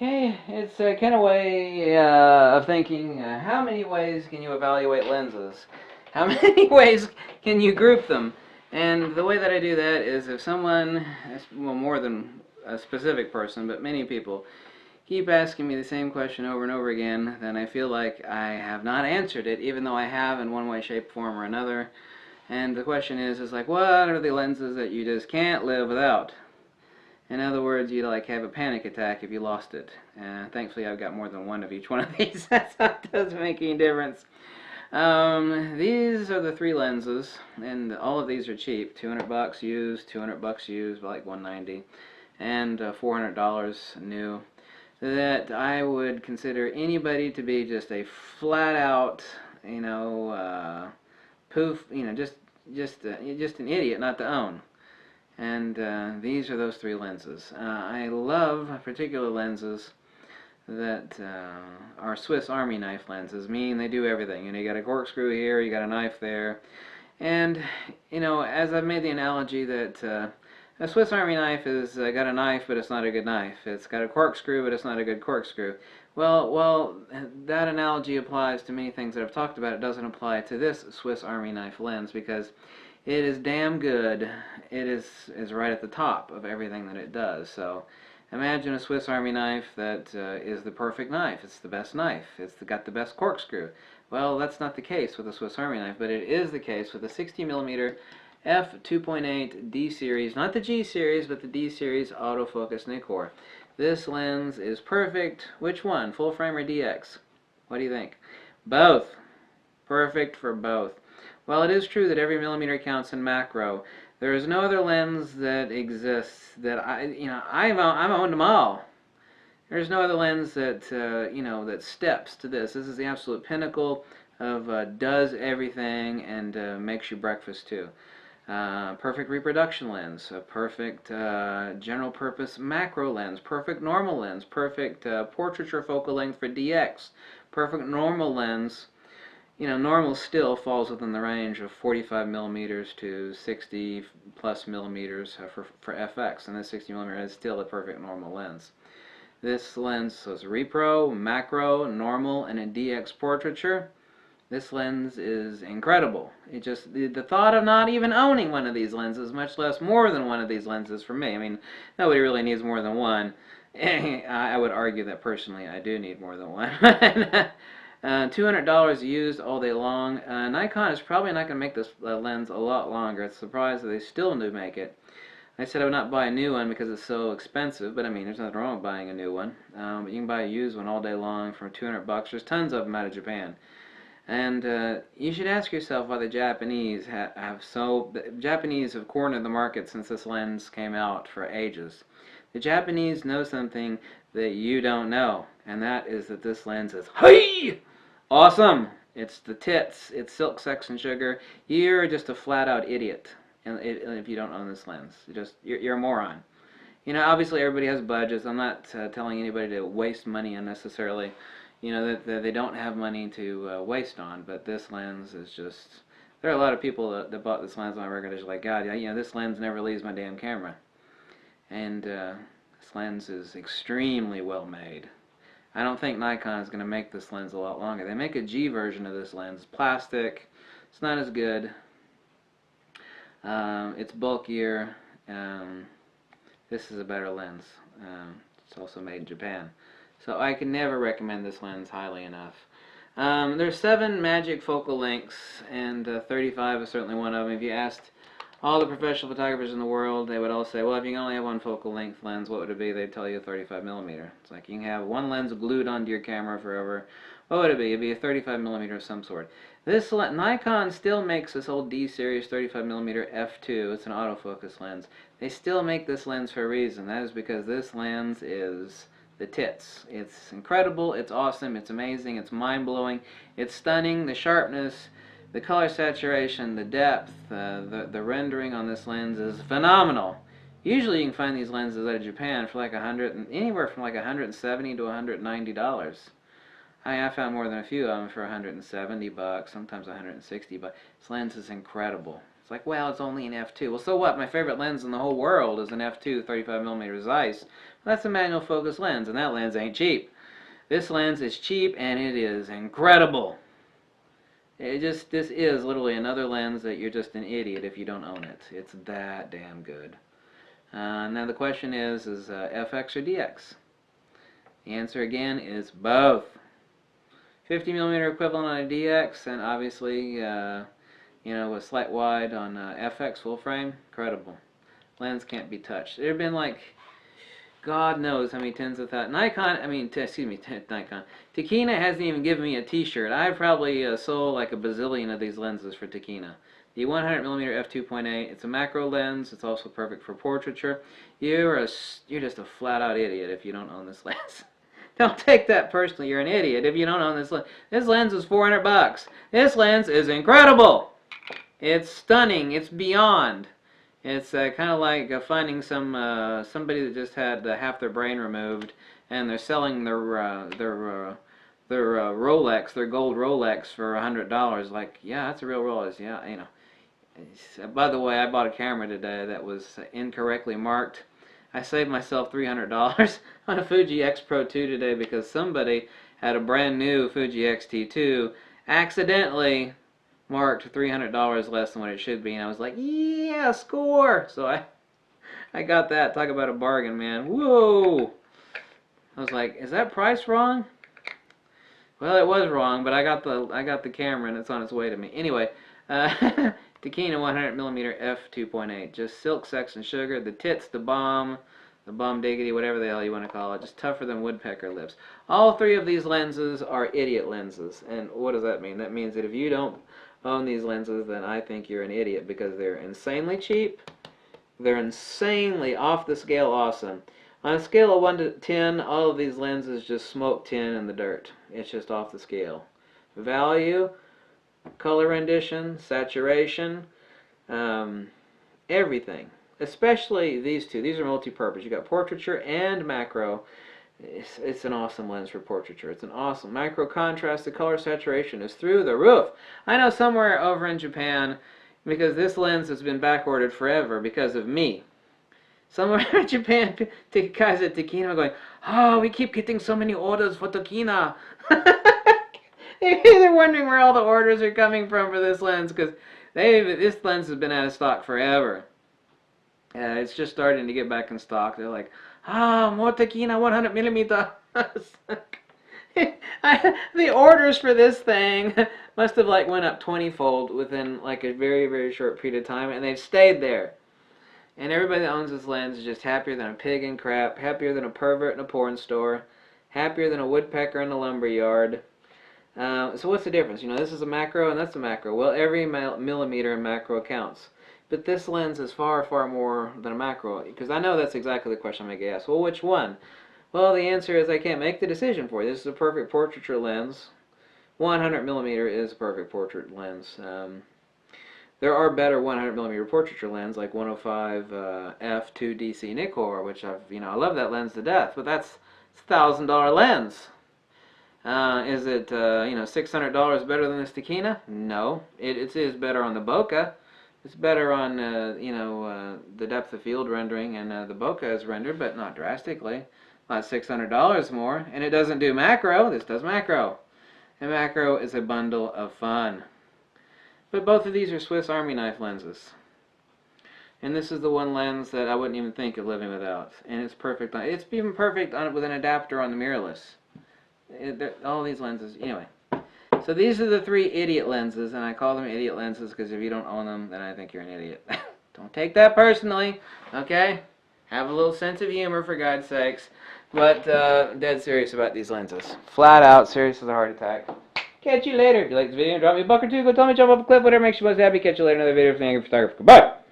Okay, it's a kind of way of thinking. How many ways can you evaluate lenses? How many ways can you group them? And the way that I do that is if someone, well, more than a specific person, but many people, keep asking me the same question over and over again, then I feel like I have not answered it, even though I have in one way, shape, form, or another. And the question is like, what are the lenses that you just can't live without? In other words, you'd like have a panic attack if you lost it. Thankfully, I've got more than one of each one of these. That's not doesn't make any difference. These are the three lenses, and all of these are cheap. $200 used, $200 used, like $190, and $400 new. That I would consider anybody to be just a flat out, poof, just an idiot not to own. And these are those three lenses. I love particular lenses that are Swiss Army knife lenses, meaning they do everything. You got a corkscrew here, you got a knife there. And, as I've made the analogy that a Swiss Army knife has got a knife, but it's not a good knife. It's got a corkscrew, but it's not a good corkscrew. Well, that analogy applies to many things that I've talked about. It doesn't apply to this Swiss Army knife lens because it is damn good. It is right at the top of everything that it does. So imagine a Swiss Army knife that is the perfect knife. It's the best knife. It's got the best corkscrew. Well, that's not the case with a Swiss Army knife, but it is the case with a 60mm f2.8 D series, not the G series, but the D series autofocus Nikon. This lens is perfect. Which one? Full frame or DX? What do you think? Both. Perfect for both. While it is true that every millimeter counts in macro, there is no other lens that exists that I've owned them all. There's no other lens that that steps to this. This is the absolute pinnacle of does everything and makes you breakfast too. Perfect reproduction lens, a perfect general purpose macro lens, perfect normal lens, perfect portraiture focal length for DX, perfect normal lens. Normal still falls within the range of 45 millimeters to 60 plus millimeters for FX, and this 60 millimeter is still a perfect normal lens. This lens is repro, macro, normal, and a DX portraiture. This lens is incredible. It just the thought of not even owning one of these lenses, much less more than one of these lenses, for me. I mean, nobody really needs more than one. I would argue that personally, I do need more than one. $200 used all day long. Nikon is probably not going to make this lens a lot longer. It's surprised that they still do make it. I said I would not buy a new one because it's so expensive, but I mean, there's nothing wrong with buying a new one. But you can buy a used one all day long for $200. There's tons of them out of Japan. And you should ask yourself why the Japanese the Japanese have cornered the market since this lens came out for ages. The Japanese know something that you don't know, and that is that this lens is awesome. It's the tits. It's silk, sex, and sugar. You're just a flat-out idiot, and if you don't own this lens, you're a moron. Obviously everybody has budgets. I'm not telling anybody to waste money unnecessarily. That they don't have money to waste on, but this lens is just. There are a lot of people that bought this lens on my regular. Like, God, this lens never leaves my damn camera. And this lens is extremely well made. I don't think Nikon is going to make this lens a lot longer. They make a G version of this lens. Plastic. It's not as good. It's bulkier. This is a better lens. It's also made in Japan. So I can never recommend this lens highly enough. There's 7 magic focal lengths, and 35 is certainly one of them. If you asked all the professional photographers in the world, they would all say, well, if you can only have one focal length lens, what would it be? They'd tell you a 35 millimeter. It's like you can have one lens glued onto your camera forever. What would it be? It'd be a 35 millimeter of some sort. Nikon still makes this old D series 35 millimeter f2. It's an autofocus lens. They still make this lens for a reason. That is because this lens is the tits. It's incredible, it's awesome, it's amazing, it's mind-blowing, it's stunning. The sharpness, the color saturation, the depth, the rendering on this lens is phenomenal. Usually you can find these lenses out of Japan for like anywhere from like $170 to $190. I found more than a few of them for $170, sometimes $160, but this lens is incredible. It's like, well, it's only an f2. Well, so what? My favorite lens in the whole world is an f2 35mm Zeiss. That's a manual focus lens, and that lens ain't cheap. This lens is cheap, and it is incredible. This is literally another lens that you're just an idiot if you don't own it. It's that damn good. Now the question is FX or DX? The answer again is both. 50mm equivalent on a DX, and obviously, with slight wide on FX full frame, incredible. Lens can't be touched. There have been like, God knows how many tens of thousands. Nikon. Tokina hasn't even given me a T-shirt. I've probably sold like a bazillion of these lenses for Tokina. The 100mm f2.8. It's a macro lens. It's also perfect for portraiture. You're just a flat-out idiot if you don't own this lens. Don't take that personally. You're an idiot if you don't own this lens. This lens is $400. This lens is incredible. It's stunning. It's beyond. It's kind of like finding somebody that just had half their brain removed, and they're selling their Rolex, their gold Rolex for $100. Like, yeah, that's a real Rolex. Yeah, By the way, I bought a camera today that was incorrectly marked. I saved myself $300 on a Fuji X Pro 2 today because somebody had a brand new Fuji X-T2 accidentally marked $300 less than what it should be, and I was like, yeah, score! So I got that. Talk about a bargain, man. Whoa! I was like, is that price wrong? Well, it was wrong, but I got the camera and it's on its way to me. Anyway, Tokina 100mm f2.8, just silk, sex, and sugar. The tits, the bomb diggity, whatever the hell you want to call it, just tougher than woodpecker lips. All three of these lenses are idiot lenses, and what does that mean? That means that if you don't own these lenses, then I think you're an idiot because they're insanely cheap. They're insanely off the scale awesome. On a scale of 1 to 10, all of these lenses just smoke 10 in the dirt. It's just off the scale. Value, color rendition, saturation, everything. Especially these two. These are multi-purpose. You got portraiture and macro. It's an awesome lens for portraiture. It's an awesome macro contrast. The color saturation is through the roof. I know somewhere over in Japan, because this lens has been backordered forever because of me. Somewhere in Japan, guys at Tokina are going, oh, we keep getting so many orders for Tokina. They're wondering where all the orders are coming from for this lens, because this lens has been out of stock forever. It's just starting to get back in stock. They're like, more Tokina 100mm. The orders for this thing must have like went up 20-fold within like a very, very short period of time, and they've stayed there. And everybody that owns this lens is just happier than a pig in crap, happier than a pervert in a porn store, happier than a woodpecker in a lumber yard. So what's the difference? This is a macro and that's a macro. Well, every millimeter in macro counts. But this lens is far, far more than a macro. Because I know that's exactly the question I'm going to get asked. Well, which one? Well, the answer is I can't make the decision for you. This is a perfect portraiture lens. 100mm is a perfect portrait lens. There are better 100mm portraiture lens like 105 f2 DC Nikon, which I love that lens to death, but that's a $1,000 lens. Is it $600 better than this Tokina? No, it is better on the bokeh. It's better on the depth of field rendering, and the bokeh is rendered, but not drastically. Not $600 more, and it doesn't do macro. This does macro, and macro is a bundle of fun. But both of these are Swiss Army knife lenses. And this is the one lens that I wouldn't even think of living without. And it's perfect. It's even perfect with an adapter on the mirrorless. All these lenses. Anyway. So these are the three idiot lenses. And I call them idiot lenses because if you don't own them, then I think you're an idiot. Don't take that personally. Okay? Have a little sense of humor, for God's sakes. But dead serious about these lenses. Flat out serious as a heart attack. Catch you later. If you like this video, drop me a buck or two. Go tell me, jump off a cliff, whatever makes you most happy. Catch you later in another video. Thank you, photographer. Goodbye.